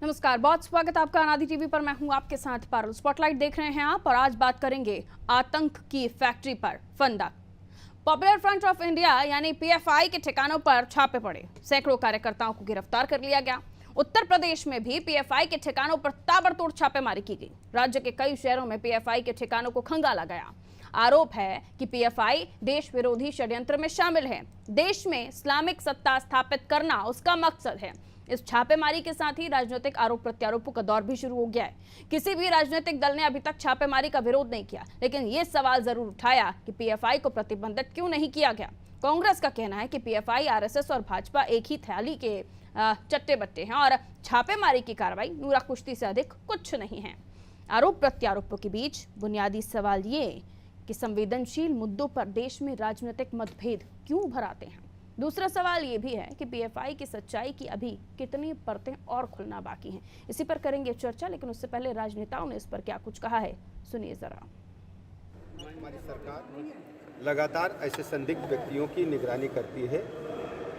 नमस्कार, बहुत स्वागत आपका अनादि टीवी पर। मैं हूं आपके साथ पारुल। स्पॉटलाइट देख रहे हैं आप और आज बात करेंगे आतंक की फैक्ट्री पर। फंदा पॉपुलर फ्रंट ऑफ इंडिया यानी पीएफआई के ठिकानों पर छापे पड़े, सैकड़ों कार्यकर्ताओं को गिरफ्तार कर लिया गया। उत्तर प्रदेश में भी पीएफआई के ठिकानों पर ताबड़तोड़ छापेमारी की गई। राज्य के कई शहरों में पीएफआई के ठिकानों को खंगाला गया। आरोप है कि पीएफआई देश विरोधी षड्यंत्र में शामिल है। देश में इस्लामिक सत्ता स्थापित करना उसका मकसद है। इस छापेमारी के साथ ही राजनीतिक आरोप प्रत्यारोपों का दौर भी शुरू हो गया है। किसी भी राजनीतिक दल ने अभी तक छापेमारी का विरोध नहीं किया, लेकिन यह सवाल जरूर उठाया कि पीएफआई को प्रतिबंधित क्यों नहीं किया गया। कांग्रेस का कहना है कि पीएफआई, आरएसएस और भाजपा एक ही थाली के चट्टे बट्टे हैं और छापेमारी की कार्रवाई नूरा कुश्ती से अधिक कुछ नहीं है। आरोप प्रत्यारोपों के बीच बुनियादी सवाल ये कि संवेदनशील मुद्दों पर देश में राजनीतिक मतभेद क्यों उभर आते हैं। दूसरा सवाल ये भी है कि पीएफआई की सच्चाई की अभी कितनी परतें और खुलना बाकी हैं। इसी पर करेंगे चर्चा, लेकिन उससे पहले राजनेताओं ने इस पर क्या कुछ कहा है, सुनिए जरा। हमारी सरकार लगातार ऐसे संदिग्ध व्यक्तियों की निगरानी करती है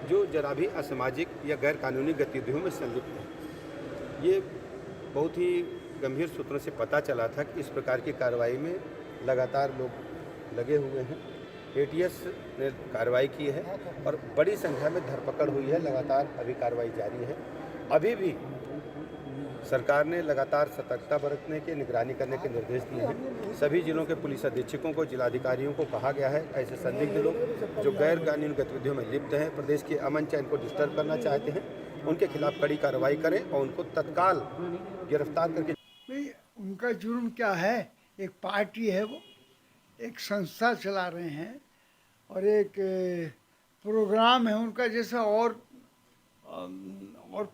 जो जरा भी असामाजिक या गैर कानूनी गतिविधियों में संलिप्त है। ये बहुत ही गंभीर सूत्रों से पता चला था कि इस प्रकार की कार्रवाई में लगातार लोग लगे हुए हैं। एटीएस ने कार्रवाई की है और बड़ी संख्या में धरपकड़ हुई है। लगातार अभी कार्रवाई जारी है। अभी भी सरकार ने लगातार सतर्कता बरतने के, निगरानी करने के निर्देश दिए हैं। सभी जिलों के पुलिस अधीक्षकों को, जिलाधिकारियों को कहा गया है ऐसे संदिग्ध लोग जो गैर कानूनी गतिविधियों में लिप्त हैं, प्रदेश के अमन चैन को डिस्टर्ब करना चाहते हैं, उनके खिलाफ कड़ी कार्रवाई करें और उनको तत्काल गिरफ्तार करके। उनका जुर्म क्या है? एक पार्टी है, वो एक संस्था चला रहे हैं और एक प्रोग्राम है उनका, जैसा और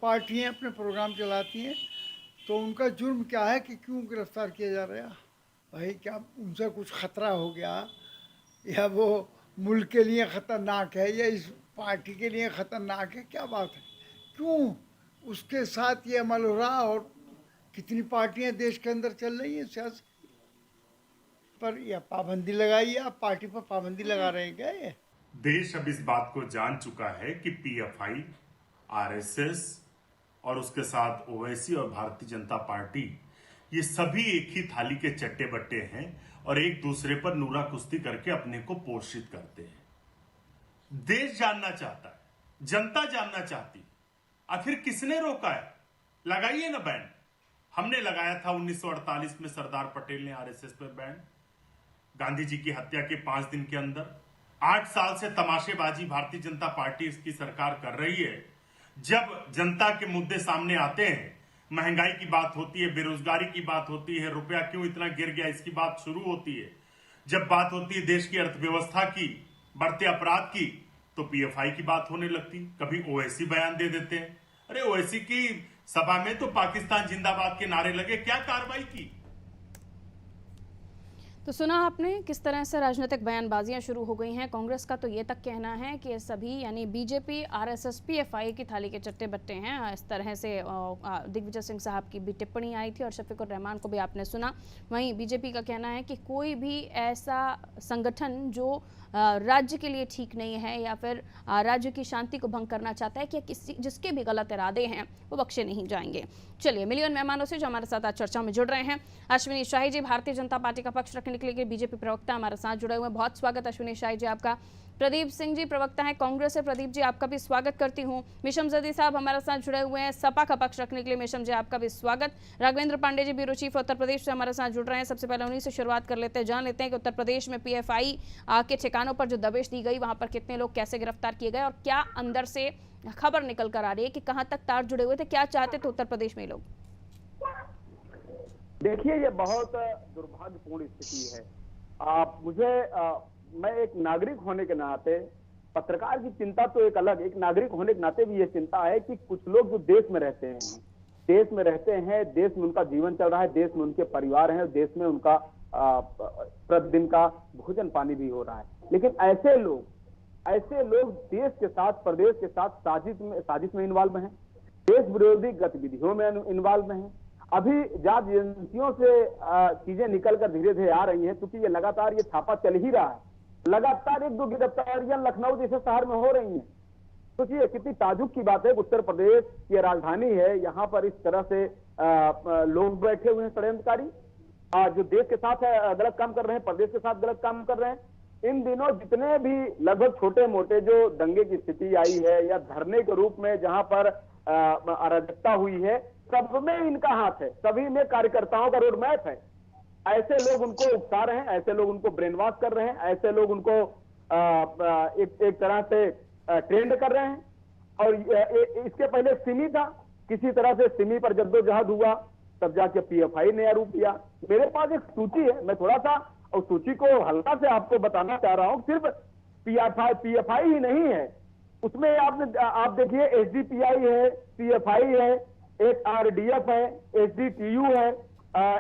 पार्टियां अपने प्रोग्राम चलाती हैं। तो उनका जुर्म क्या है कि क्यों गिरफ्तार किया जा रहा है? भाई क्या उनसे कुछ खतरा हो गया, या वो मुल्क के लिए ख़तरनाक है या इस पार्टी के लिए ख़तरनाक है? क्या बात है, क्यों उसके साथ ये अमल हो रहा? और कितनी पार्टियां देश के अंदर चल रही हैं सियासत पर, या पाबंदी लगाई है? आप पार्टी पर पाबंदी लगा रहे हैं क्या? ये देश अब इस बात को जान चुका है कि पीएफआई, आरएसएस और उसके साथ ओवैसी और भारतीय जनता पार्टी, ये सभी एक ही थाली के चट्टे बट्टे हैं और एक दूसरे पर नूरा कुश्ती करके अपने को पोषित करते हैं। देश जानना चाहता है, जनता जानना चाहती, आखिर किसने रोका है? लगाइए ना बैन। हमने लगाया था 1948 में, सरदार पटेल ने आरएसएस पर बैन। गांधी जी की हत्या के 5 दिन के अंदर 8 साल से तमाशेबाजी भारतीय जनता पार्टी इसकी सरकार कर रही है। जब जनता के मुद्दे सामने आते हैं, महंगाई की बात होती है, बेरोजगारी की बात होती है, रुपया क्यों इतना गिर गया इसकी बात शुरू होती है, जब बात होती है देश की अर्थव्यवस्था की, बढ़ते अपराध की, तो पीएफआई की बात होने लगती। कभी ओवैसी बयान दे देते हैं। अरे ओवैसी की सभा में तो पाकिस्तान जिंदाबाद के नारे लगे, क्या कार्रवाई की? तो सुना आपने किस तरह से राजनीतिक बयानबाजियां शुरू हो गई हैं। कांग्रेस का तो ये तक कहना है कि ये सभी यानी बीजेपी, आरएसएस, पीएफआई की थाली के चट्टे बट्टे हैं। इस तरह से दिग्विजय सिंह साहब की भी टिप्पणी आई थी और शफीकुर रहमान को भी आपने सुना। वहीं बीजेपी का कहना है कि कोई भी ऐसा संगठन जो राज्य के लिए ठीक नहीं है या फिर राज्य की शांति को भंग करना चाहता है, कि किसी जिसके भी गलत इरादे हैं वो बख्शे नहीं जाएंगे। चलिए मिलियन मेहमानों से जो हमारे साथ आज चर्चा में जुड़ रहे हैं, अश्विनी शाही जी भारतीय जनता पार्टी का पक्ष रखने के लिए बीजेपी प्रवक्ता हमारे साथ जुड़े हुए हैं। बहुत स्वागत अश्विनी शाही जी आपका। प्रदीप सिंह जी प्रवक्ता है कांग्रेस से, प्रदीप जी आपका भी स्वागत करती हूं। मिशम जदी साहब हमारे साथ जुड़े हुए हैं सपा का पक्ष रखने के लिए, मिशम जी आपका भी स्वागत। राघवेंद्र पांडे जी ब्यूरो चीफ उत्तर प्रदेश से हमारे साथ जुड़ रहे हैं। सबसे पहले उन्हीं से शुरुआत कर लेते हैं, जान लेते हैं कि उत्तर प्रदेश में पीएफआई के ठिकानों पर जो दबिश दी गई, वहां पर कितने लोग कैसे गिरफ्तार किए गए और क्या अंदर से खबर निकल कर आ रही है कि कहां तक तार जुड़े हुए थे, क्या चाहते थे उत्तर प्रदेश में लोग? देखिए, ये बहुत दुर्भाग्यपूर्ण स्थिति है। मैं एक नागरिक होने के नाते, पत्रकार की चिंता तो एक अलग, एक नागरिक होने के नाते भी ये चिंता है कि कुछ लोग जो देश में रहते हैं, देश में उनका जीवन चल रहा है, देश में उनके परिवार हैं, देश में उनका प्रतिदिन का भोजन पानी भी हो रहा है, लेकिन ऐसे लोग देश के साथ, प्रदेश के साथ साजिश में इन्वॉल्व हैं, देश विरोधी गतिविधियों में इन्वॉल्व हैं। अभी जांच एजेंसियों से चीजें निकलकर धीरे धीरे आ रही हैं, क्योंकि ये लगातार ये छापा चल ही रहा है। लगातार 1-2 गिरफ्तारियां लखनऊ जैसे शहर में हो रही हैं। सोचिए कितनी ताजुब की बात है। उत्तर प्रदेश की राजधानी है, यहाँ पर इस तरह से लोग बैठे हुए हैं षड्यंत्रकारी, जो देश के साथ गलत काम कर रहे हैं, प्रदेश के साथ गलत काम कर रहे हैं। इन दिनों जितने भी लगभग छोटे मोटे जो दंगे की स्थिति आई है या धरने के रूप में जहां पर अराजकता हुई है, सब में इनका हाथ है, सभी में कार्यकर्ताओं का रोड मैप है। ऐसे लोग उनको उकसा रहे हैं, ऐसे लोग उनको ब्रेन वॉश कर रहे हैं, ऐसे लोग उनको एक तरह से ट्रेंड कर रहे हैं। और इसके पहले सिमी था, किसी तरह से सिमी पर जद्दोजहद हुआ, तब जाके पीएफआई नया रूप लिया। मेरे पास एक सूची है, मैं थोड़ा सा उस सूची को हल्का से आपको बताना चाह रहा हूं। सिर्फ पीएफआई ही नहीं है, उसमें आप देखिए एसडीपीआई है, पीएफआई है, एक आरडीएफ है, एसडीटीयू है,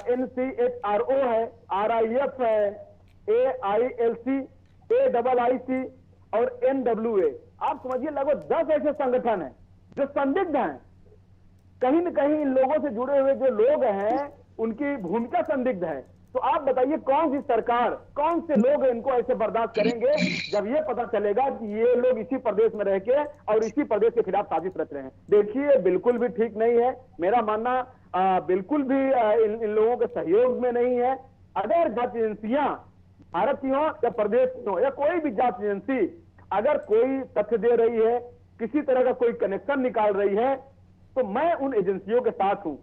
एनसीएचआरओ है, आरआईएफ है, एआईएलसी, एआईसी और एनडब्ल्यूए। आप समझिए लगभग 10 ऐसे संगठन हैं जो संदिग्ध हैं। कहीं न कहीं इन लोगों से जुड़े हुए जो लोग हैं उनकी भूमिका संदिग्ध है। तो आप बताइए कौन सी सरकार, कौन से लोग इनको ऐसे बर्दाश्त करेंगे जब ये पता चलेगा कि ये लोग इसी प्रदेश में रह के और इसी प्रदेश के खिलाफ साजिश रच रहे हैं। देखिए बिल्कुल भी ठीक नहीं है, मेरा मानना बिल्कुल भी इन लोगों के सहयोग में नहीं है। अगर जांच एजेंसियां भारत की हो या प्रदेश की हो या कोई भी जांच एजेंसी अगर कोई तथ्य दे रही है, किसी तरह का कोई कनेक्शन निकाल रही है, तो मैं उन एजेंसियों के साथ हूं।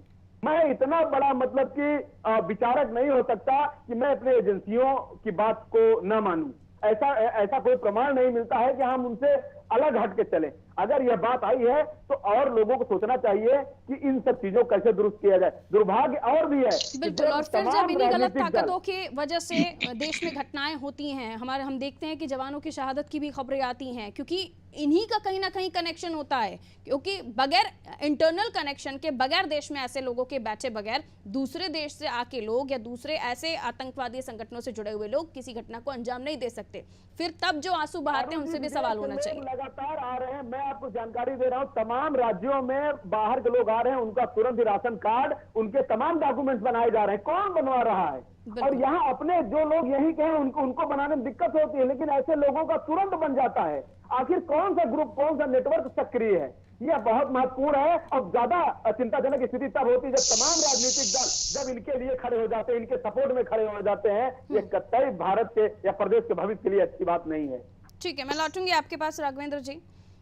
मैं इतना बड़ा मतलब कि विचारक नहीं हो सकता कि मैं अपने एजेंसियों की बात को न मानूं। ऐसा कोई प्रमाण नहीं मिलता है कि हम उनसे अलग हट के चलें। अगर यह बात आई है तो और लोगों को सोचना चाहिए कि इन सब चीजों को कैसे दुरुस्त किया जाए। दुर्भाग्य और भी है बिल्कुल, और फिर जब इन्हीं गलत ताकतों की वजह से देश में घटनाएं होती हैं, हम देखते हैं कि जवानों की शहादत की भी खबरें आती हैं, क्योंकि इन्हीं का कहीं ना कहीं कनेक्शन होता है। क्योंकि बगैर इंटरनल कनेक्शन के, बगैर देश में ऐसे लोगों के बैठे बगैर दूसरे देश से आके लोग या दूसरे ऐसे आतंकवादी संगठनों से जुड़े हुए लोग किसी घटना को अंजाम नहीं दे सकते। फिर तब जो आंसू बहाते हैं उनसे भी सवाल होना चाहिए। लगातार आ रहे हैं, मैं आपको जानकारी दे रहा हूं, तमाम राज्यों में बाहर के लोग आ रहे हैं, उनका तुरंत ही राशन कार्ड, उनके तमाम डॉक्यूमेंट्स बनाए जा रहे हैं। कौन बनवा रहा है? और यहाँ अपने जो लोग यही कहें उनको बनाने में दिक्कत होती है, लेकिन ऐसे लोगों का तुरंत बन जाता है। आखिर कौन सा ग्रुप, कौन सा नेटवर्क सक्रिय है? यह बहुत महत्वपूर्ण है। और ज्यादा चिंताजनक स्थिति तब होती है जब तमाम राजनीतिक दल जब इनके लिए खड़े हो जाते हैं, इनके सपोर्ट में खड़े हो जाते हैं। ये कतई भारत के या प्रदेश के भविष्य के लिए अच्छी बात नहीं है। ठीक है, मैं लौटूंगी आपके पास राघवेंद्र जी।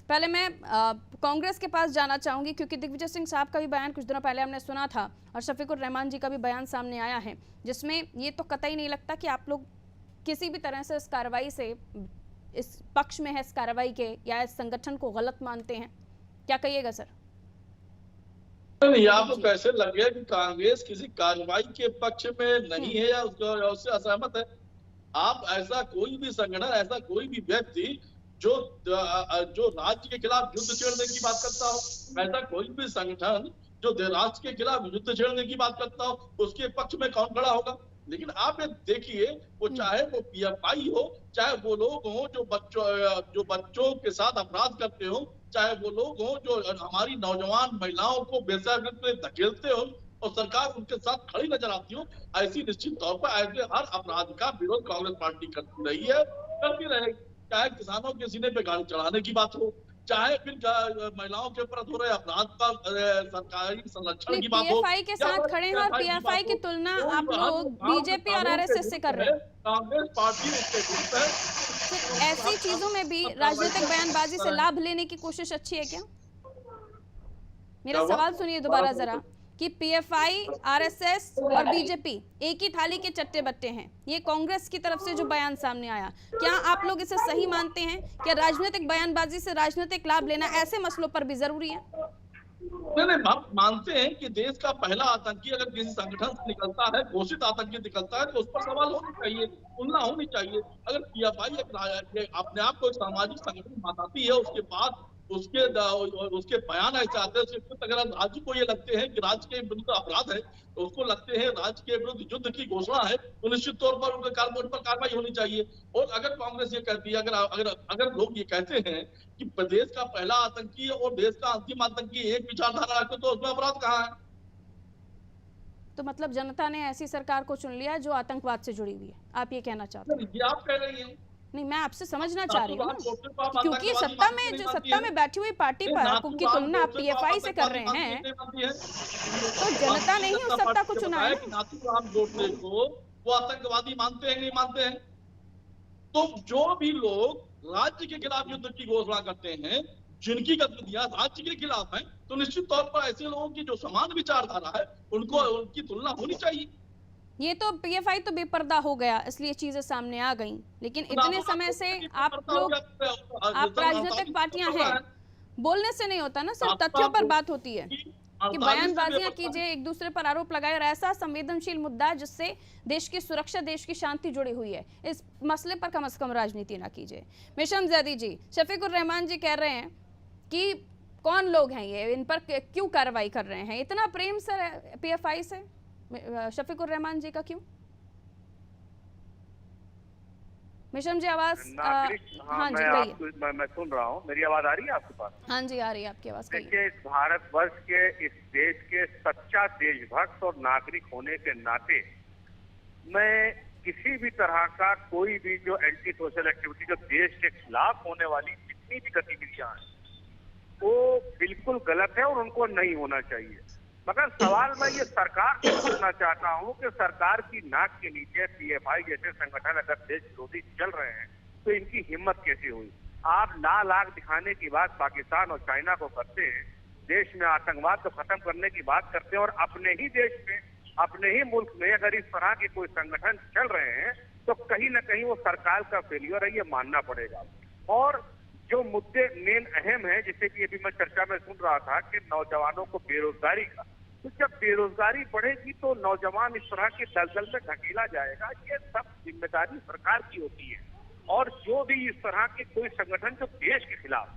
पहले मैं कांग्रेस के पास जाना चाहूंगी, क्योंकि दिग्विजय सिंह साहब का भी बयान कुछ दिनों पहले हमने सुना था और शफीकुर रहमान जी का भी बयान सामने आया है, जिसमें ये तो कतई नहीं लगता कि आप लोग किसी भी तरह से इस कार्रवाई से इस पक्ष में है, इस कार्रवाई के या इस संगठन को गलत मानते हैं। क्या कहिएगा सर? नहीं, आपको कैसे लगे कि कांग्रेस किसी कार्रवाई के पक्ष में नहीं है या उससे असहमत है? आप ऐसा कोई भी संगठन, ऐसा कोई भी व्यक्ति जो राज्य के खिलाफ युद्ध छेड़ने की बात करता हो, ऐसा कोई भी संगठन जो राष्ट्र के खिलाफ युद्ध छेड़ने की बात करता हो, उसके पक्ष में कौन खड़ा होगा? लेकिन आप ये देखिए, वो चाहे वो पीएफआई हो, चाहे वो लोग हो जो बच्चों के साथ अपराध करते हो, चाहे वो लोग हो जो हमारी नौजवान महिलाओं को बेसहारा धकेलते हो और सरकार उनके साथ खड़ी नजर आती हो, ऐसी निश्चित तौर पर ऐसे हर अपराध का विरोध कांग्रेस पार्टी करती रही है, करती रहेगी। चाहे किसानों के सीने पे गाड़ी चढ़ाने की बात हो, चाहे फिर महिलाओं के ऊपर हो रहे अपराध का सरकारी संरक्षण की बात हो। पीएफआई के साथ खड़े हैं और पीएफआई की तुलना आप लोग बीजेपी और आरएसएस से कर रहे हैं। कांग्रेस पार्टी उसके विरुद्ध है। ऐसी चीजों में भी राजनीतिक बयानबाजी से लाभ लेने की कोशिश अच्छी है क्या? मेरा सवाल सुनिए दोबारा जरा, कि पीएफआई, आरएसएस और बीजेपी एक ही थाली के चट्टे बट्टे हैं, ये कांग्रेस की तरफ से जो बयान सामने आया, क्या आप लोग इसे सही मानते हैं? क्या राजनीतिक बयानबाजी से राजनीतिक लाभ लेना ऐसे मसलों पर भी जरूरी है? नहीं, हम मानते हैं कि देश का पहला आतंकी अगर किसी संगठन से निकलता है, घोषित आतंकी निकलता है, तो उस पर सवाल होनी चाहिए, तुलना होनी चाहिए। अगर पीएफआई अपने आप को एक सामाजिक संगठन बताती है, उसके बाद उसके बयान ऐसे आते हैं, अगर राज्य को ये लगते हैं कि राज्य के विरुद्ध अपराध है, तो उसको लगते हैं राज्य के विरुद्ध युद्ध की घोषणा है, तो निश्चित तौर पर उनके कार्रवाई होनी चाहिए। और अगर कांग्रेस ये कहती है, अगर लोग ये कहते हैं कि प्रदेश का पहला आतंकी और देश का अंतिम आतंकी एक विचारधारा रखते, तो उसमें अपराध कहाँ है? तो मतलब जनता ने ऐसी सरकार को चुन लिया जो आतंकवाद से जुड़ी हुई है, आप ये कहना चाहते हैं? ये आप कह रही हैं। नहीं, मैं आपसे समझना चाह रही हूँ नाथूराम गोडसे को आप क्योंकि आतंकवादी सत्ता मानते में नहीं जो मानती सत्ता है? में बैठी हुई पार्टी नहीं, पर नाथूराम की तुलना आप गोडसे को आप पीएफआई से कर आतंकवादी रहे हैं, मानती नहीं है? तो जनता ने ही उस भारतीय सत्ता को जनता चुना पार्टी है ने बताया कि नाथूराम गोडसे को वो आतंकवादी मानते हैं नहीं मानते हैं। तो जो भी लोग राज्य के खिलाफ युद्ध की घोषणा करते हैं, जिनकी गतिविधियां राज्य के खिलाफ हैं, तो निश्चित तौर पर ऐसे लोगों की जो समान विचारधारा है उनको उनकी तुलना होनी चाहिए। ये तो पीएफआई तो बेपर्दा हो गया, इसलिए चीजें सामने आ गईं। लेकिन इतने समय से आप लोग, आप राजनीतिक पार्टियां हैं, बोलने से नहीं होता ना, सिर्फ तथ्यों पर बात होती है कि बयानबाजियां कीजिए, एक दूसरे पर आरोप लगाए, और ऐसा संवेदनशील मुद्दा है जिससे देश की सुरक्षा, देश की शांति जुड़ी हुई है, इस मसले पर कम से कम राजनीति ना कीजिए। मिशम जैदी जी, शफीकुर रहमान जी कह रहे हैं कि कौन लोग हैं ये, इन पर क्यों कार्रवाई कर रहे हैं, इतना प्रेम सर पीएफआई से शफीकुर रहमान जी का क्यों? मिशम जी आवाज हाँ जी कहिए। मैं सुन रहा हूँ, मेरी आवाज आ रही है आपके पास? हाँ जी आ रही है आपकी आवाज, कहिए। देखिए, इस भारतवर्ष के, इस देश के सच्चा देशभक्त और नागरिक होने के नाते मैं किसी भी तरह का कोई भी जो एंटी सोशल एक्टिविटी, जो देश के खिलाफ होने वाली जितनी भी गतिविधियां हैं, वो बिल्कुल गलत है और उनको नहीं होना चाहिए। मगर सवाल मैं ये सरकार से पूछना चाहता हूँ कि सरकार की नाक के नीचे पीएफआई जैसे संगठन अगर देश विरोधी चल रहे हैं तो इनकी हिम्मत कैसे हुई? आप लाल आग दिखाने की बात पाकिस्तान और चाइना को करते हैं, देश में आतंकवाद को खत्म करने की बात करते हैं, और अपने ही देश में, अपने ही मुल्क में अगर इस तरह के कोई संगठन चल रहे हैं तो कहीं ना कहीं वो सरकार का फेलियर है, ये मानना पड़ेगा। और जो मुद्दे मेन अहम है, जैसे कि अभी मैं चर्चा में सुन रहा था कि नौजवानों को बेरोजगारी का, तो जब बेरोजगारी बढ़ेगी तो नौजवान इस तरह के दलदल में धकेला जाएगा। ये सब जिम्मेदारी सरकार की होती है। और जो भी इस तरह के कोई संगठन जो देश के खिलाफ,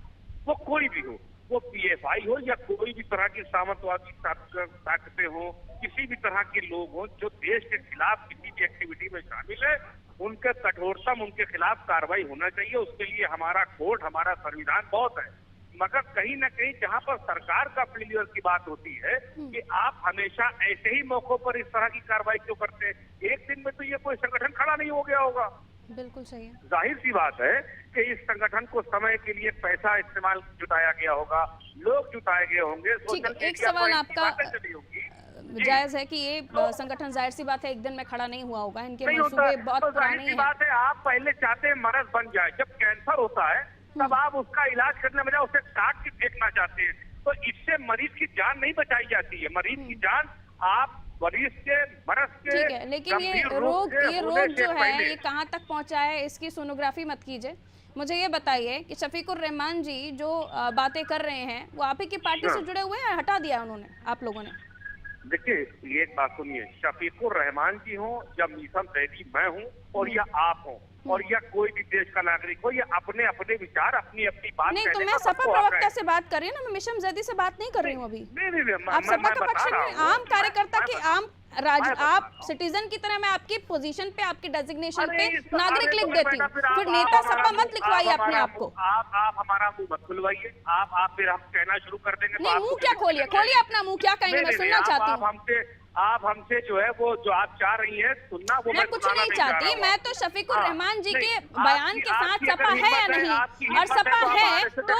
वो कोई भी हो, वो पीएफआई हो या कोई भी तरह की सामंतवादी ताकतें हो, किसी भी तरह के लोग हो जो देश के खिलाफ किसी भी एक्टिविटी में शामिल है, उनके कठोरतम उनके खिलाफ कार्रवाई होना चाहिए। उसके लिए हमारा कोर्ट, हमारा संविधान बहुत है। मगर कहीं ना कहीं जहां पर सरकार का फेलियर की बात होती है कि आप हमेशा ऐसे ही मौकों पर इस तरह की कार्रवाई क्यों करते हैं? एक दिन में तो ये कोई संगठन खड़ा नहीं हो गया होगा। बिल्कुल सही है। जाहिर सी बात है कि इस संगठन को समय के लिए पैसा इस्तेमाल जुटाया गया होगा, लोग जुटाए गए होंगे, ठीक है, एक सवाल आपका जायज है कि ये संगठन जाहिर सी बात है एक दिन में खड़ा नहीं हुआ होगा, इनके मंसूबे बहुत पुराने हैं। बात है, आप पहले चाहते हैं मर्ज बन जाए, जब कैंसर होता है तब आप उसका इलाज करने में उसे काट के फेंकना चाहते हैं, तो इससे मरीज की जान नहीं बचाई जाती है। मरीज की जान आप मरीज के मरज के, ठीक है, लेकिन ये रोग जो है ये कहाँ तक पहुंचा है, इसकी सोनोग्राफी मत कीजिए। मुझे ये बताइए कि शफीकुर रहमान जी जो बातें कर रहे हैं वो आप ही की पार्टी से जुड़े हुए हैं, हटा दिया उन्होंने, आप लोगों ने? देखिए, ये एक बात सुनिए, शफीकुर रहमान जी हो या मीसम जैदी मैं हूँ और या आप हो और या कोई भी देश का नागरिक हो, या अपने अपने विचार, अपनी अपनी बात नहीं, तो मैं सपा प्रवक्ता से बात कर रही हूँ ना, मैं मिशम जैदी से बात नहीं कर रही हूँ अभी। नहीं, आप सपा के पक्ष में आम कार्यकर्ता के आम आप सिटीजन की तरह मैं आपकी पोजीशन पे, आपकी डेजिग्नेशन पे नागरिक लिख देती हूँ, फिर नेता सपा मत लिखवाइए अपने आप को। आप हमारा मुंह मत खुलवाइए, आप फिर हम कहना शुरू कर देंगे। नहीं, मुंह क्या खोलिए, खोलिए अपना मुंह, क्या कहेंगे मैं सुनना चाहती हूँ। आप हमसे जो है वो जो आप चाह रही हैं सुनना, वो मैं कुछ नहीं चाहती, मैं तो शफीकुर रहमान जी के बयान के साथ सपा है या नहीं, और सपा है तो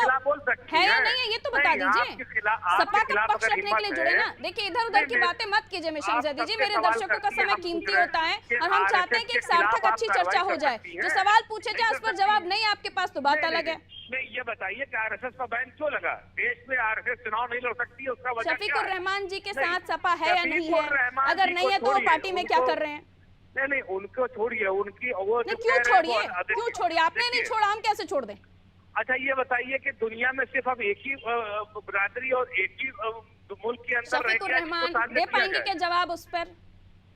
है या नहीं है ये तो बता दीजिए। सपा का पक्ष रखने के लिए जुड़े ना। देखिए, इधर उधर की बातें मत कीजिए मिशम जैदी जी, मेरे दर्शकों का समय कीमती होता है और हम चाहते हैं कि एक सार्थक अच्छी चर्चा हो जाए। जो सवाल पूछे जाए उस पर जवाब नहीं आपके पास तो बात अलग है। नहीं, ये बताइए कि आरएसएस का बैन क्यों लगा? देश में आरएसएस चुनाव नहीं लड़ सकती, उसका वजह क्या है? शफीकुर रहमान जी के साथ सपा है या नहीं है? अगर नहीं है तो वो पार्टी में क्या कर रहे हैं? नहीं, उनको छोड़िए, उनकी वो क्यों छोड़िए? आपने नहीं छोड़ा, हम कैसे छोड़ दें? अच्छा, ये बताइए कि दुनिया में सिर्फ अब एक ही बिरादरी और एक ही मुल्क के अंदर शफीकुर रहमान दे पाएंगे क्या जवाब उस पर?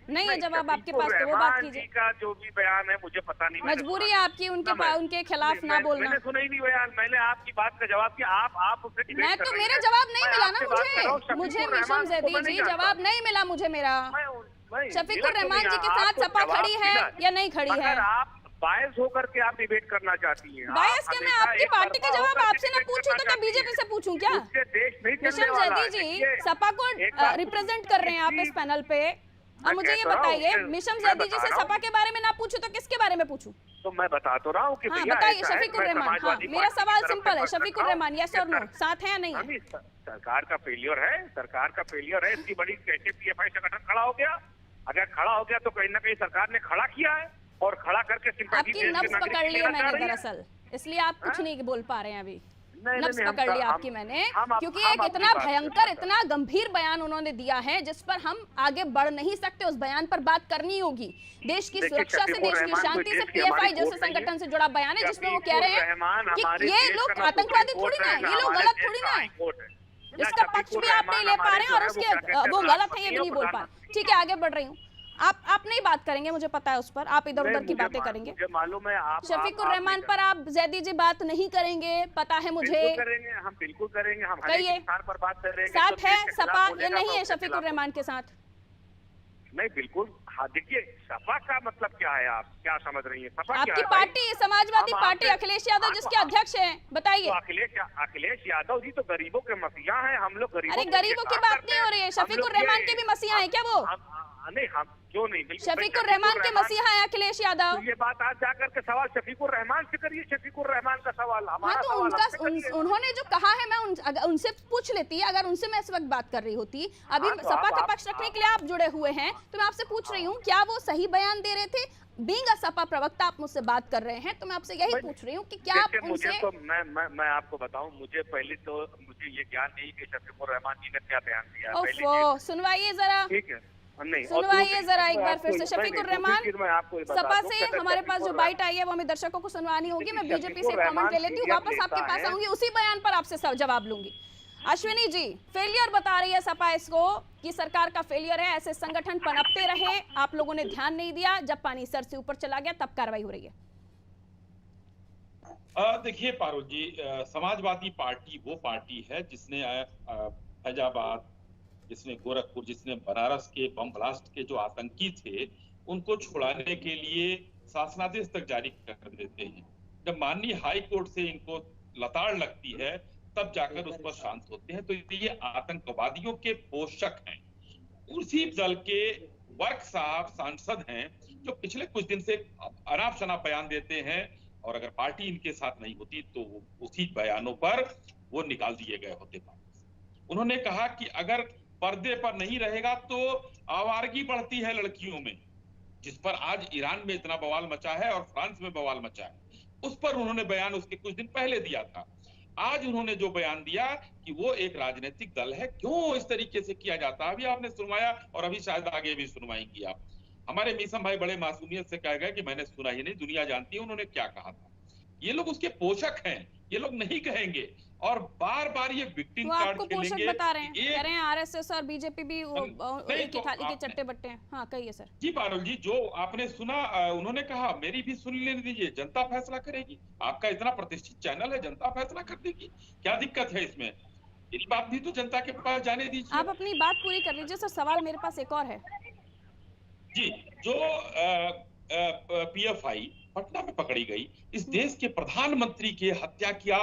नहीं है जवाब आपके पास तो वो बात कीजिए। का जो भी बयान है मुझे पता नहीं, मजबूरी है आपकी उनके खिलाफ ना बोलना। मैंने सुना ही नहीं बयान, मैंने आपकी बात का जवाब किया, आप उससे डिबेट मैं तो मेरा जवाब नहीं मिला ना मुझे मिशम जैदी जी, जवाब नहीं मिला मुझे मेरा। शफीकुर रहमान जी के साथ सपा खड़ी है या नहीं खड़ी है? आप बायस होकर के आप डिबेट करना चाहती हैं। बायस क्या? मैं आपकी पार्टी का जवाब आपसे ना पूछूं तो क्या बीजेपी से पूछूं क्या? मिशम जैदी जी सपा को रिप्रेजेंट कर रहे हैं आप इस पैनल पे। अब मुझे ये बताइए, मिशम जैदी जी से सपा के बारे में ना पूछूं तो किसके बारे में पूछूं? तो मैं बता तो रहा हूँ कि हाँ भैया बताइए ऐसा है, शफीकुर मैं रहमान। हाँ समाजवादी मेरा पार्टी की सवाल तरफ से सिंपल है बात शफीकुर करता हूँ। रहमान, यस और नो, साथ है या नहीं है? हम इस सरकार का फेलियर है, सरकार का फेलियर है। इतनी बड़ी कैसे पीएफआई संगठन खड़ा हो गया? अगर खड़ा हो गया तो कहीं ना कहीं सरकार ने खड़ा किया है और खड़ा करके सिंपैथी आपकी देश के नब्ज नागरिक पकड़ की ली है लेना चाह मैंने रही है। दरअसल, इसलिए आप कुछ नहीं बोल पा रहे हैं अभी। नहीं, नब्ज नहीं, हम पकड़ तो- ली हम- आपकी मैंने, हम आप- क्योंकि हम एक अपनी इतना बात भयंकर, करना इतना गंभीर बयान उन्होंने दिया है जिस पर हम आगे बढ़ नहीं सकते। उस बयान पर बात करनी होगी। देश की देखिए, सुरक्षा से, शफीकुर देश की रहमान कोई शांति से देश की हमारी पीएफआई जैसे कोर्ट नहीं है। संगठन से जुड़ा बयान है जिसमें वो कह शफीकुर रहे हैं रहमान कि हमारे ये देश लोग का ना आतंकवादी सुप्रीम थोड़ी कोर्ट ना है, है, ना ये लोग हमारे गलत देश थोड़ी का ना हाई है। कोर्ट है। इसका ना पक्ष शफीकुर भी आप नहीं ले रहमान पा रहे हैं और हमारे जो है, उसके क्या कहते वो हैं, गलत है ये भी नहीं बोल पा प्रधानमंत्री रहे। ठीक है आगे बढ़ रही हूँ। आप नहीं बात करेंगे, मुझे पता है उस पर, आप इधर उधर की बातें करेंगे। मुझे मालूम है आप शफीकुर आप रहमान नहीं पर आप जैदी जी बात नहीं करेंगे, पता है मुझे। बिल्कुल करेंगे, हम बिल्कुल करेंगे। हम हर एक कहिए। स्थान पर बात कर रहे हैं। साथ है सपा या नहीं है शफीकुर रहमान के साथ? नहीं बिल्कुल। हाँ देखिए, सपा का मतलब क्या है, आप क्या समझ रही हैं? सपा क्या आपकी है भाई? पार्टी समाजवादी हम पार्टी, आपसे- अखिलेश यादव हाँ, जिसके तो अध्यक्ष हैं, बताइए। तो अखिलेश यादव जी तो गरीबों के मसीहा हैं। हम लोग गरीबों अरे के लिए गरीबों की काम बात करते नहीं हो रही है, हैं। हम शफीकुर लोग रहमान ये- के भी मसीहा हैं क्या वो? नहीं, हम क्यों नहीं? बिल्कुल शफीकुर रहमान के मसीहा हैं अखिलेश यादव। तो ये बात आज जाकर के सवाल शफीकुर रहमान से करिए। शफीकुर रहमान का सवाल हाँ हमारा तो सवाल उनका हमसे करिए। उन्होंने जो कहा है मैं अगर उनसे पूछ लेती, अगर उनसे मैं इस वक्त बात कर रही होती, अभी हाँ, तो सपा का आप- पक्ष रखने के लिए आप जुड़े हुए हैं, तो मैं आपसे पूछ रही हूँ क्या वो सही बयान दे रहे थे? बीइंग अ सपा प्रवक्ता आप मुझसे बात कर रहे हैं, तो मैं आपसे यही भाई, पूछ रही हूँ कि क्या आप देखिए, उनसे मुझे तो मैं आपको बताऊं, मुझे पहले तो मुझे ये ज्ञान नहीं कि शफीकुर रहमान जी ने क्या बयान दिया। पहली ओफो, चीज, सुनवाइए जरा, ठीक है नहीं, और सुनवाइए दूसरी जरा चीज एक मैं बार आपको- फिर से। नहीं, शफीकुर दूसरी रहमान चीज मैं आपको ये बता सपा दूं से कि हमारे पास जो शफीकुर बाइट आई है वो हमें दर्शकों को सुनवानी होगी। मैं देखिए, बीजेपी से शफीकुर कमेंट ले रहमान लेती हूँ, सीनियर वापस आपके नेता पास हैं। आऊंगी, उसी बयान पर आपसे सब जवाब लूंगी। अश्विनी जी, फेलियर बता रही है सपा इसको कि सरकार का फेलियर है, ऐसे संगठन पनपते रहे, आप लोगों ने ध्यान नहीं दिया, जब पानी सर से ऊपर चला गया तब कार्रवाई हो रही है। देखिए पारुल जी, समाजवादी पार्टी वो पार्टी है जिसने फैजाबाद, जिसने गोरखपुर, जिसने बनारस के बम ब्लास्ट के जो आतंकी थे उनको छुड़ाने के लिए शासनादेश तक जारी कर देते हैं। जब माननीय हाई कोर्ट से इनको लताड़ लगती है तब जाकर उस पर शांत होते हैं। तो ये आतंकवादियों के पोषक हैं। उसी दल के वर्क साहब सांसद हैं जो पिछले कुछ दिन से अनाप शनाप बयान देते हैं, और अगर पार्टी इनके साथ नहीं होती तो उसी बयानों पर वो निकाल दिए गए होते। उन्होंने कहा कि अगर पर्दे पर नहीं रहेगा तो आवारगी बढ़ती है लड़कियों में, जिस पर आज ईरान में इतना बवाल मचा है और फ्रांस में बवाल मचा है। उस पर उन्होंने बयान उसके कुछ दिन पहले दिया था। आज उन्होंने जो बयान दिया कि वो एक राजनीतिक दल है, क्यों इस तरीके से किया जाता है, अभी आपने सुनवाया और अभी शायद आगे भी सुनवाएंगी आप। हमारे मीसम भाई बड़े मासूमियत से कह गए कि मैंने सुना ही नहीं, दुनिया जानती है उन्होंने क्या कहा था। ये लोग उसके पोषक हैं, ये लोग नहीं कहेंगे और बार बार ये विक्टिम तो कार्ड आपको पोषक खेलेंगे। बता रहे हैं, कह रहे हैं आरएसएस और बीजेपी भी नहीं, एक ही तो थाली के आपने- चट्टे बट्टे हैं। हाँ कहिए सर। जी पारुल जी, जो आपने सुना, उन्होंने कहा मेरी भी सुन लेने दीजिए, जनता फैसला करेगी। आपका इतना प्रतिष्ठित चैनल है, जनता फैसला कर देगी, क्या दिक्कत है इसमें? मेरी बात भी तो जनता के पास जाने दीजिए। आप अपनी बात पूरी कर लीजिए सर, सवाल मेरे पास एक और है। जी, जो पीएफआई पटना में पकड़ी गई, इस देश के प्रधानमंत्री के हत्या किया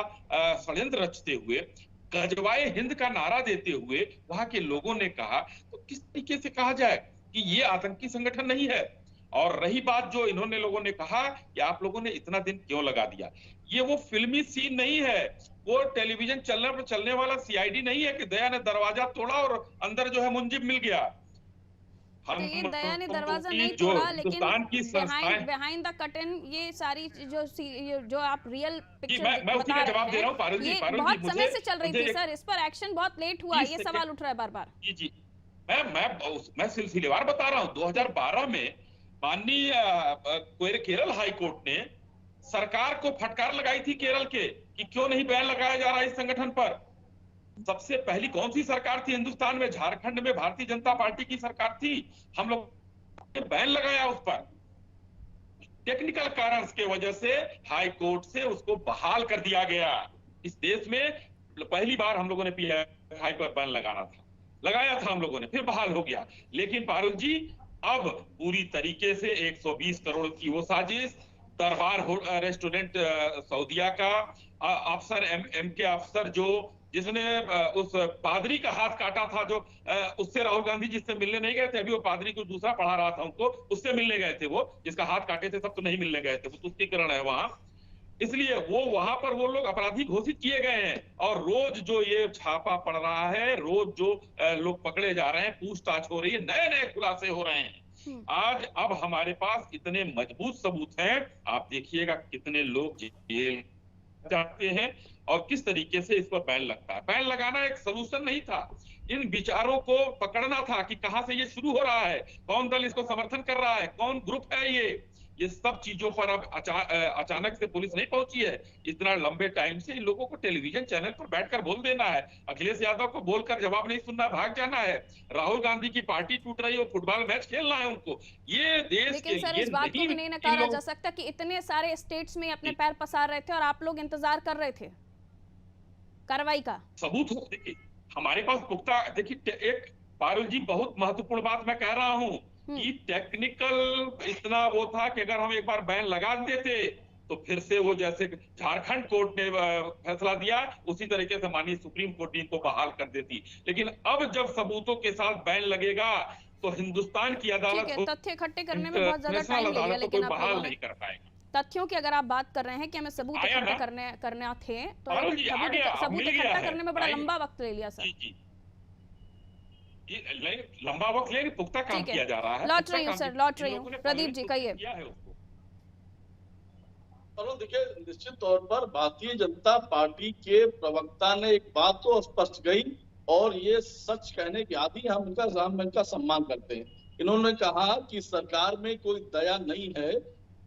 षड्यंत्र रचते हुए, गजवाए हिंद का नारा देते हुए वहां के लोगों ने कहा, तो किस तरीके से कहा जाए कि ये आतंकी संगठन नहीं है? और रही बात जो इन्होंने लोगों ने कहा कि आप लोगों ने इतना दिन क्यों लगा दिया, ये वो फिल्मी सीन नहीं है, वो टेलीविजन चैनल पर चलने वाला सीआईडी नहीं है कि दया ने दरवाजा तोड़ा और अंदर जो है मुंजिब मिल गया। तो ये दया ने दरवाजा की नहीं जो तोड़ा, लेकिन हिंदुस्तान की संस्थाएं, बिहाइंड द कर्टन ये सारी जो आप रियल पिक्चर मैं उसी का जवाब दे रहा हूँ पारुल जी। ये पारुल जी, बहुत समय मुझे- से चल रही मुझे थी एक- सर, इस पर एक्शन बहुत लेट हुआ, जी, ये सेकंड- सवाल उठ रहा है बार बार। जी जी, मैं सिलसिलेवार बता रहा हूँ। 2012 में माननीय केरल हाई कोर्ट ने सरकार को फटकार लगाई थी केरल के कि क्यों नहीं बैन लगाया जा रहा इस संगठन पर। सबसे पहली कौन सी सरकार थी हिंदुस्तान में? झारखंड में भारतीय जनता पार्टी की सरकार थी। हम लोग ने बैन लगाया उस पर, टेक्निकल कारण की वजह से हाई कोर्ट से उसको बहाल कर दिया गया। इस देश में पहली बार हम लोगों ने पीएफआई पर बैन लगाया था हम लोगों ने, फिर बहाल हो गया। लेकिन पारुल जी, अब पूरी तरीके से 120 करोड़ की वो साजिश, दरबार रेस्टोरेंट सऊदिया का अफसर एम के अफसर जो जिसने उस पादरी का हाथ काटा था, जो उससे राहुल गांधी जिससे मिलने नहीं गए थे, अभी वो पादरी को दूसरा पढ़ा रहा था उनको, उससे मिलने गए थे, वो जिसका हाथ काटे थे सब तो नहीं मिलने गए थे, वो तुष्टीकरण है वहां। इसलिए वो वहां पर वो लोग अपराधी घोषित किए गए हैं। और रोज जो ये छापा पड़ रहा है, रोज जो लोग पकड़े जा रहे हैं, पूछताछ हो रही है, नए नए खुलासे हो रहे हैं। आज अब हमारे पास इतने मजबूत सबूत हैं, आप देखिएगा कितने लोग जेल जाते हैं और किस तरीके से इस पर बैन लगता है। बैन लगाना एक सलूशन नहीं था, इन विचारों को पकड़ना था कि कहां से ये शुरू हो रहा है, कौन दल इसको समर्थन कर रहा है, कौन ग्रुप है ये सब चीजों पर अब अचानक से पुलिस नहीं पहुंची है। इतना लंबे टाइम से इन लोगों को टेलीविजन चैनल पर बैठकर बोल देना है, अखिलेश यादव को बोलकर जवाब नहीं सुनना, भाग जाना है, राहुल गांधी की पार्टी टूट रही है, फुटबॉल मैच खेलना है उनको। ये देश लेकिन सर इस बात को भी नहीं नकारा जा सकता कि इतने सारे स्टेट्स में अपने पैर पसार रहे थे और आप लोग इंतजार कर रहे थे कार्रवाई का। सबूत हो, देखिए हमारे पास पुख्ता, देखिए एक पारुल जी बहुत महत्वपूर्ण बात मैं कह रहा हूँ कि टेक्निकल इतना वो था कि अगर हम एक बार बैन लगा देते तो फिर से वो जैसे झारखंड कोर्ट ने फैसला दिया उसी तरीके से माननीय सुप्रीम कोर्ट इनको बहाल कर देती। लेकिन अब जब सबूतों के साथ बैन लगेगा तो हिंदुस्तान की अदालत तथ्य इकट्ठे करने में बहुत ज्यादा टाइम ले लिया, लेकिन बहाल नहीं कर पाएगा। तथ्यों की अगर आप बात कर रहे हैं कि हमें सबूत इकट्ठा करने थे, तो सबूत इकट्ठा करने में बड़ा लंबा वक्त ले लिया सर। लंबा वक्त लेकिन पुख्ता काम किया जा रहा है। लौट रही हूँ सर, लौट रही हूँ। प्रदीप जी कहिए। देखिए निश्चित तौर पर भारतीय जनता पार्टी के प्रवक्ता ने एक बात तो स्पष्ट कही और ये सच कहने के आदि हम इनका सम्मान करते हैं। इन्होंने कहा कि सरकार में कोई दया नहीं है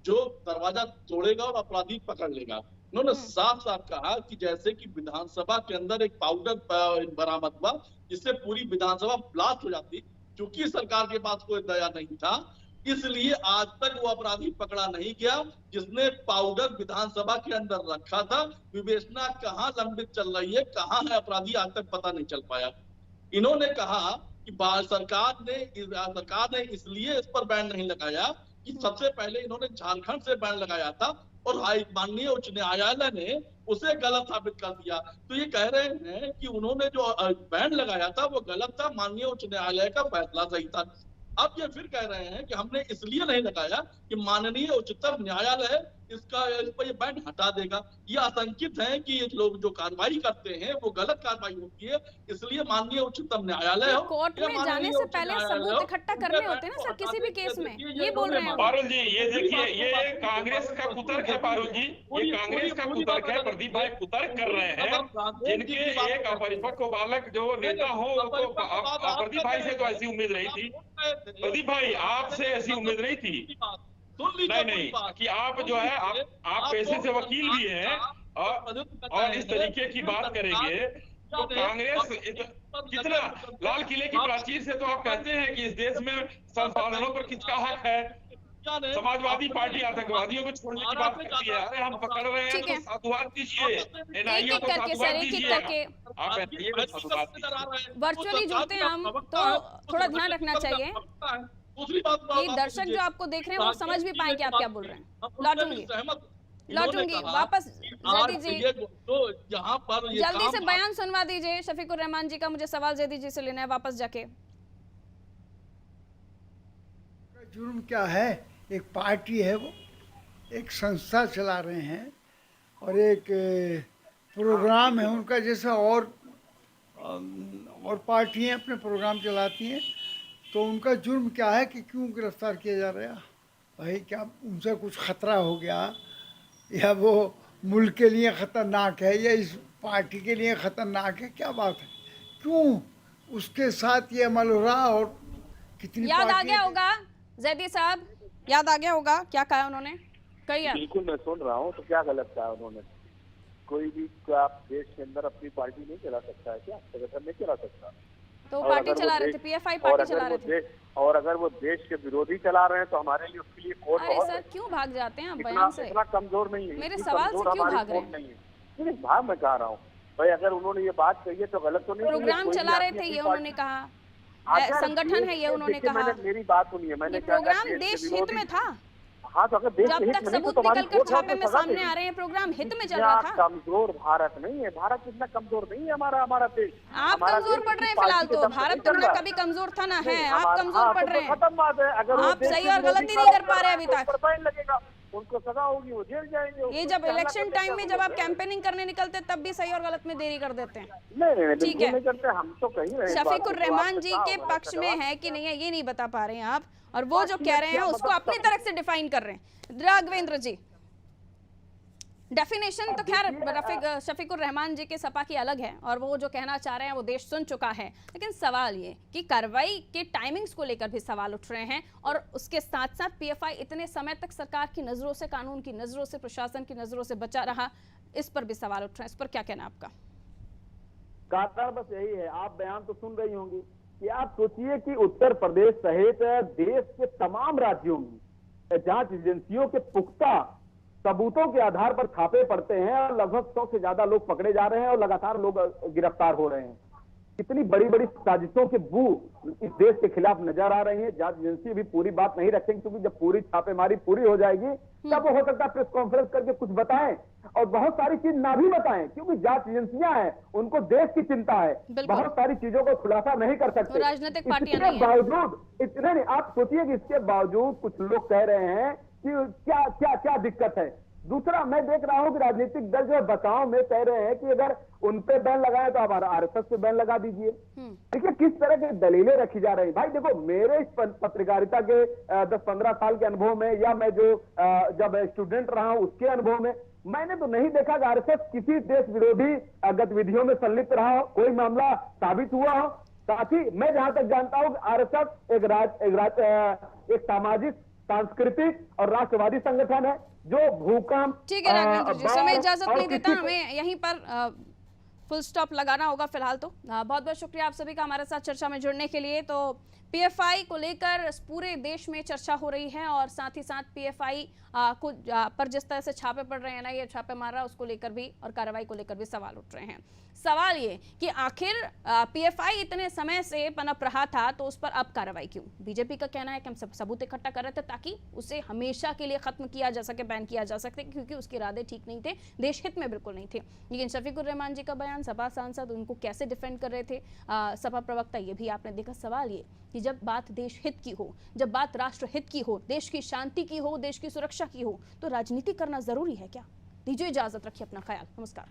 जो दरवाजा तोड़ेगा और अपराधी पकड़ लेगा। इन्होंने साफ साफ कहा कि जैसे कि विधानसभा के अंदर एक पाउडर बरामद हुआ जिससे पूरी विधानसभा ब्लास्ट हो जाती, क्योंकि सरकार के पास कोई दया नहीं था इसलिए आज तक वो अपराधी पकड़ा नहीं गया जिसने पाउडर विधानसभा के अंदर रखा था। विवेचना कहाँ लंबित चल रही है, कहाँ है अपराधी, आज तक पता नहीं चल पाया। इन्होंने कहा कि सरकार ने इसलिए इस पर बैन नहीं लगाया कि सबसे पहले इन्होंने झारखंड से बैन लगाया था और माननीय उच्च न्यायालय ने उसे गलत साबित कर दिया। तो ये कह रहे हैं कि उन्होंने जो बैन लगाया था वो गलत था, माननीय उच्च न्यायालय का फैसला सही था। अब ये फिर कह रहे हैं कि हमने इसलिए नहीं लगाया कि माननीय उच्चतम न्यायालय इस पर ये बैन हटा देगा। ये आशंकित है कि लोग जो कार्रवाई करते हैं वो गलत कार्रवाई होती है, इसलिए माननीय उच्चतम न्यायालय हो, कोर्ट में जाने से पहले सबूत इकट्ठा करने होते हैं ना सर, किसी भी केस में। ये बोल रहे हैं पारुल जी। ये देखिए ये कांग्रेस का कुतर्क है पारुल जी, ये कांग्रेस का कुतर्क है। प्रदीप भाई कुतर्क कर रहे हैं, जिनके एक अपरिपक्व बालक जो नेता हो उनको प्रदीप भाई से तो ऐसी उम्मीद नहीं थी। प्रदीप भाई आपसे ऐसी उम्मीद नहीं थी। नहीं कि आप जो है आप पेशे से वकील भी हैं और इस तरीके की बात करेंगे तो कांग्रेस कितना लाल किले की प्राचीर से तो आप कहते हैं कि इस देश में संसाधनों पर किसका हक है। समाजवादी पार्टी आतंकवादियों को छोड़ने की बात करती है। अरे हम पकड़ रहे हैं तो साधुवाद दीजिए, एनआईए को साधुवाद दीजिए, आप एनआईए को साधुवाद दीजिए। वर्चुअली जुड़ते हैं हम तो थोड़ा ध्यान रखना चाहिए कि दर्शक जो आपको देख रहे हैं वो समझ भी पाए कि आप क्या बोल रहे हैं। लौटूंगी वापस। जैदी जी यहाँ पर जल्दी से बयान सुनवा दीजिए। शफीकुर रहमान जी का मुझे सवाल जैदी जी से लेना है वापस जाके। जुर्म क्या है, एक पार्टी है, वो एक संस्था चला रहे हैं और एक प्रोग्राम है उनका, जैसा और पार्टियां अपने प्रोग्राम चलाती हैं। तो उनका जुर्म क्या है कि क्यों गिरफ्तार किया जा रहा है? भाई क्या उनसे कुछ खतरा हो गया या वो मुल्क के लिए ख़तरनाक है या इस पार्टी के लिए ख़तरनाक है? क्या बात है, क्यों उसके साथ ये अमल हो रहा? और कितनी याद आ गया होगा जैदी साहब, याद आ गया होगा क्या कहा उन्होंने? कहिए। बिल्कुल मैं सुन रहा हूँ। तो क्या गलत कहा उन्होंने? कोई भी आप देश के अंदर अपनी पार्टी नहीं चला सकता है क्या? संगठन नहीं चला सकता। तो पार्टी चला रहे थे, पीएफआई पार्टी चला रहे थे। और अगर वो देश के विरोधी चला रहे हैं तो हमारे लिए उसके लिए कोर्ट बहुत सर क्यों भाग जाते हैं आप बयान से? इतना कमजोर नहीं है। मेरे सवाल से क्यों भाग रहे हैं? भाग मैं कह रहा हूँ भाई, अगर उन्होंने ये बात कही है तो गलत तो नहीं। प्रोग्राम चला रहे थे ये उन्होंने कहा, संगठन है ये उन्होंने कहा। मेरी बात सुनिए, मैंने प्रोग्राम देश हित में था। हाँ तो अगर देश जब के हित तक में नहीं तो सबूत तुम्हारी निकल कर वोट छापे तो में सजा सामने देगी। आ रहे हैं, प्रोग्राम हित में चल रहा था। कमजोर भारत नहीं है, भारत इतना कमजोर नहीं है हमारा देश। आप हमारा कमजोर देश पड़ रहे हैं किसी फिलहाल पार्टी के तो, दम पे भारत नहीं तो चल ना रहा है। कभी कमजोर था ना नहीं, है, आप कमजोर हाँ, पड़ तो रहे हैं। खत्म बात है। अगर वो आप देश सही के और विरोधी गलत ही नहीं काम कर पा रहे है, अभी तो तक। उस पर फाइन लगेगा, उनको सजा होगी, वो जेल जाएंगे। ये जब इलेक्शन टाइम में जब आप कैंपेनिंग करने निकलते तब भी सही और गलत में देरी कर देते हैं। नहीं ठीक बिल्कुल है। नहीं करते, हम तो कहीं रहे इस बात शफीकुर को, तो रहमान आपसे जी कहा के होगा पक्ष इसका में जवाब। है कि नहीं है ये नहीं बता पा रहे हैं आप, और वो जो कह रहे हैं क्या उसको मतलब अपनी तरफ से डिफाइन कर रहे हैं। राघवेंद्र जी, डेफिनेशन तो खैर शफीकुर रहमान जी के सपा की अलग है और वो जो कहना चाह रहे हैं वो देश सुन चुका है, लेकिन सवाल ये कि कार्रवाई के टाइमिंग्स को लेकर भी सवाल उठ रहे हैं और उसके साथ साथ पीएफआई इतने समय तक सरकार की नजरों से, कानून की नजरों से, प्रशासन की नजरों से बचा रहा, इस पर भी सवाल उठ रहे हैं। इस पर क्या कहना आपका? कारण बस यही है, आप बयान तो सुन रही होंगी कि आप सोचिए कि उत्तर प्रदेश सहित देश के तमाम राज्यों में जांच एजेंसियों के पुख्ता सबूतों के आधार पर छापे पड़ते हैं और लगभग 100 से ज्यादा लोग पकड़े जा रहे हैं और लगातार लोग गिरफ्तार हो रहे हैं। कितनी बड़ी बड़ी साजिशों के बू इस देश के खिलाफ नजर आ रही है। जांच एजेंसी भी पूरी बात नहीं रखेंगे, क्योंकि जब पूरी छापेमारी पूरी हो जाएगी तब हो सकता है प्रेस कॉन्फ्रेंस करके कुछ बताएं और बहुत सारी चीज ना भी बताएं, क्योंकि जांच एजेंसियां हैं, उनको देश की चिंता है, बहुत सारी चीजों को खुलासा नहीं कर सकते। राजनीतिक पार्टियां इसके नहीं हैं। बावजूद इतने नहीं, आप सोचिए कि इसके बावजूद कुछ लोग कह रहे हैं कि क्या क्या क्या दिक्कत है। दूसरा, मैं देख रहा हूं कि राजनीतिक दल जो है बचाव में कह रहे हैं कि अगर उन पे बैन लगाए तो आप आरएसएस पे बैन लगा दीजिए। देखिए किस तरह की दलीलें रखी जा रही। भाई देखो, मेरे इस पत्रकारिता के 10-15 साल के अनुभव में, या मैं जो जब स्टूडेंट रहा हूं उसके अनुभव में, मैंने तो नहीं देखा कि आरएसएस किसी देश विरोधी गतिविधियों में संलिप्त रहा हो, कोई मामला साबित हुआ हो। साथ ही मैं जहां तक जानता हूं कि आरएसएस एक सामाजिक, सांस्कृतिक और राष्ट्रवादी संगठन है जो भूकंप, ठीक है राघवेंद्र जी, समय इजाजत और नहीं देता, किसी- हमें यहीं पर फुल स्टॉप लगाना होगा फिलहाल तो। बहुत बहुत शुक्रिया आप सभी का हमारे साथ चर्चा में जुड़ने के लिए। तो पीएफआई को लेकर पूरे देश में चर्चा हो रही है और साथ ही साथ पीएफआई को पर जिस तरह से छापे पड़ रहे हैं ना, ये छापे मार रहा है, उसको लेकर भी और कार्रवाई को लेकर भी सवाल उठ रहे हैं। सवाल ये कि आखिर पीएफआई इतने समय से पनप रहा था तो उस पर अब कार्रवाई क्यों? बीजेपी का कहना है कि हम सब सबूत इकट्ठा कर रहे थे ताकि उसे हमेशा के लिए खत्म किया जा सके, बैन किया जा सके, क्योंकि उसके इरादे ठीक नहीं थे, देश हित में बिल्कुल नहीं थे। लेकिन शफीकुर रहमान जी का बयान, सपा सांसद उनको कैसे डिफेंड कर रहे थे, सपा प्रवक्ता, ये भी आपने देखा। सवाल ये कि जब बात देश हित की हो, जब बात राष्ट्र हित की हो, देश की शांति की हो, देश की सुरक्षा की हो, तो राजनीति करना जरूरी है क्या? दीजिए इजाजत, रखिए अपना ख्याल। नमस्कार।